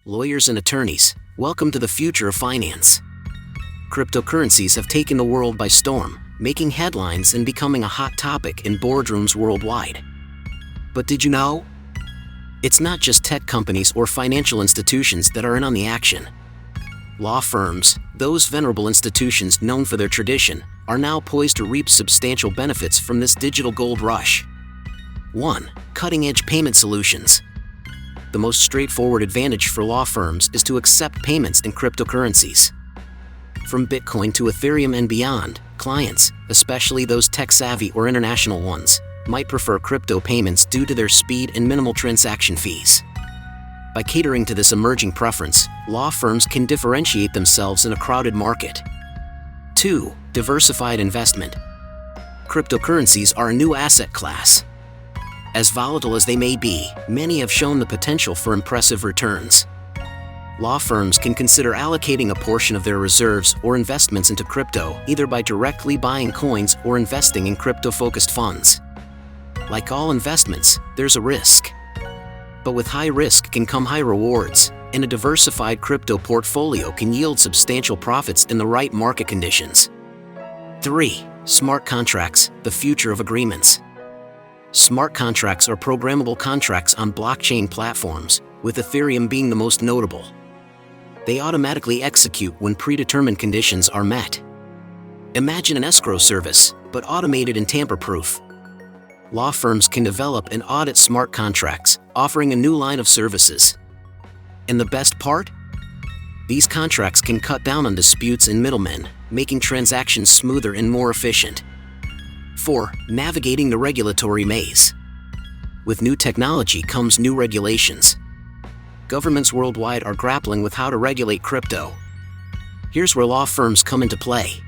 Lawyers and attorneys, welcome to the future of finance. Cryptocurrencies have taken the world by storm, making headlines and becoming a hot topic in boardrooms worldwide. But did you know? It's not just tech companies or financial institutions that are in on the action. Law firms, those venerable institutions known for their tradition, are now poised to reap substantial benefits from this digital gold rush. 1. Cutting-edge payment solutions. The most straightforward advantage for law firms is to accept payments in cryptocurrencies. From Bitcoin to Ethereum and beyond, clients, especially those tech-savvy or international ones, might prefer crypto payments due to their speed and minimal transaction fees. By catering to this emerging preference, law firms can differentiate themselves in a crowded market. 2. Diversified investment. Cryptocurrencies are a new asset class. As volatile as they may be, many have shown the potential for impressive returns. Law firms can consider allocating a portion of their reserves or investments into crypto, either by directly buying coins or investing in crypto-focused funds. Like all investments, there's a risk. But with high risk can come high rewards, and a diversified crypto portfolio can yield substantial profits in the right market conditions. 3. Smart contracts, the future of agreements. Smart contracts are programmable contracts on blockchain platforms, with Ethereum being the most notable. They automatically execute when predetermined conditions are met. Imagine an escrow service, but automated and tamper-proof. Law firms can develop and audit smart contracts, offering a new line of services. And the best part? These contracts can cut down on disputes and middlemen, making transactions smoother and more efficient. 4. Navigating the regulatory maze. With new technology comes new regulations. Governments worldwide are grappling with how to regulate crypto. Here's where law firms come into play.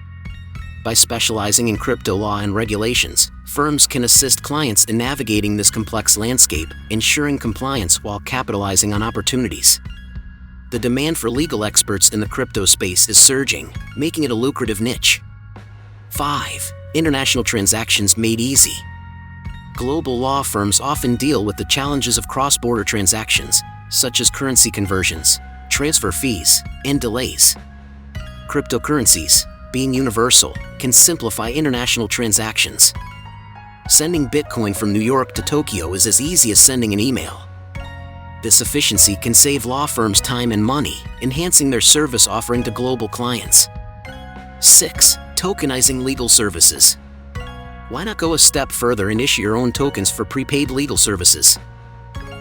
By specializing in crypto law and regulations, firms can assist clients in navigating this complex landscape, ensuring compliance while capitalizing on opportunities. The demand for legal experts in the crypto space is surging, making it a lucrative niche. 5. International transactions made easy. Global law firms often deal with the challenges of cross-border transactions, such as currency conversions, transfer fees, and delays. Cryptocurrencies, being universal, can simplify international transactions. Sending Bitcoin from New York to Tokyo is as easy as sending an email. This efficiency can save law firms time and money, enhancing their service offering to global clients. 6. Tokenizing legal services. Why not go a step further and issue your own tokens for prepaid legal services?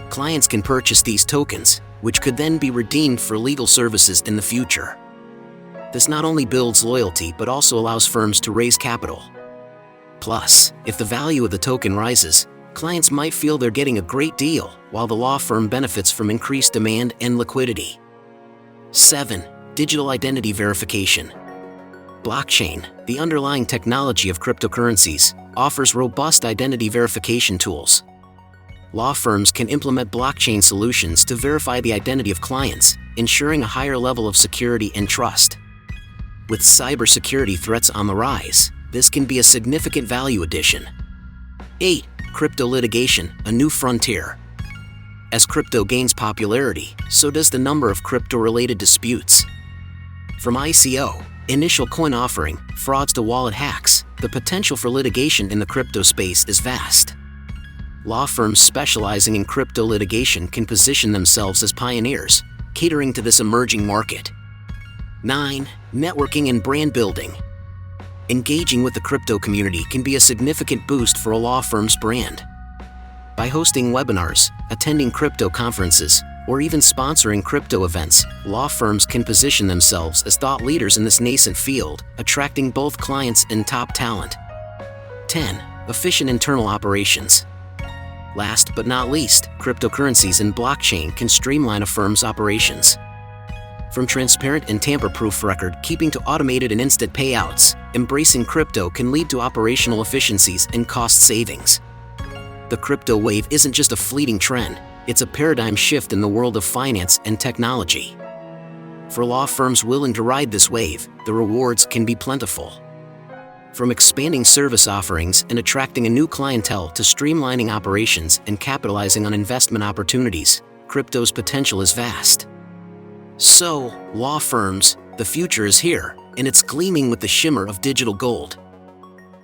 Clients can purchase these tokens, which could then be redeemed for legal services in the future. This not only builds loyalty but also allows firms to raise capital. Plus, if the value of the token rises, clients might feel they're getting a great deal, while the law firm benefits from increased demand and liquidity. 7. Digital identity verification. Blockchain, the underlying technology of cryptocurrencies, offers robust identity verification tools. Law firms can implement blockchain solutions to verify the identity of clients, ensuring a higher level of security and trust. With cybersecurity threats on the rise, this can be a significant value addition. 8. Crypto litigation, a new frontier. As crypto gains popularity, so does the number of crypto-related disputes. From ICO, initial coin offering, frauds to wallet hacks, the potential for litigation in the crypto space is vast. Law firms specializing in crypto litigation can position themselves as pioneers, catering to this emerging market. 9. Networking and brand building. Engaging with the crypto community can be a significant boost for a law firm's brand. By hosting webinars, attending crypto conferences, or even sponsoring crypto events, law firms can position themselves as thought leaders in this nascent field, attracting both clients and top talent. 10. Efficient internal operations. Last but not least, cryptocurrencies and blockchain can streamline a firm's operations. From transparent and tamper-proof record-keeping to automated and instant payouts, embracing crypto can lead to operational efficiencies and cost savings. The crypto wave isn't just a fleeting trend, it's a paradigm shift in the world of finance and technology. For law firms willing to ride this wave, the rewards can be plentiful. From expanding service offerings and attracting a new clientele to streamlining operations and capitalizing on investment opportunities, crypto's potential is vast. So, law firms, the future is here, and it's gleaming with the shimmer of digital gold.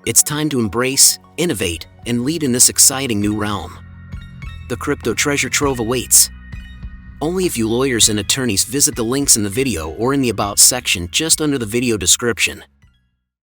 It's time to embrace, innovate, and lead in this exciting new realm. The crypto treasure trove awaits. Only if you lawyers and attorneys visit the links in the video or in the About section just under the video description.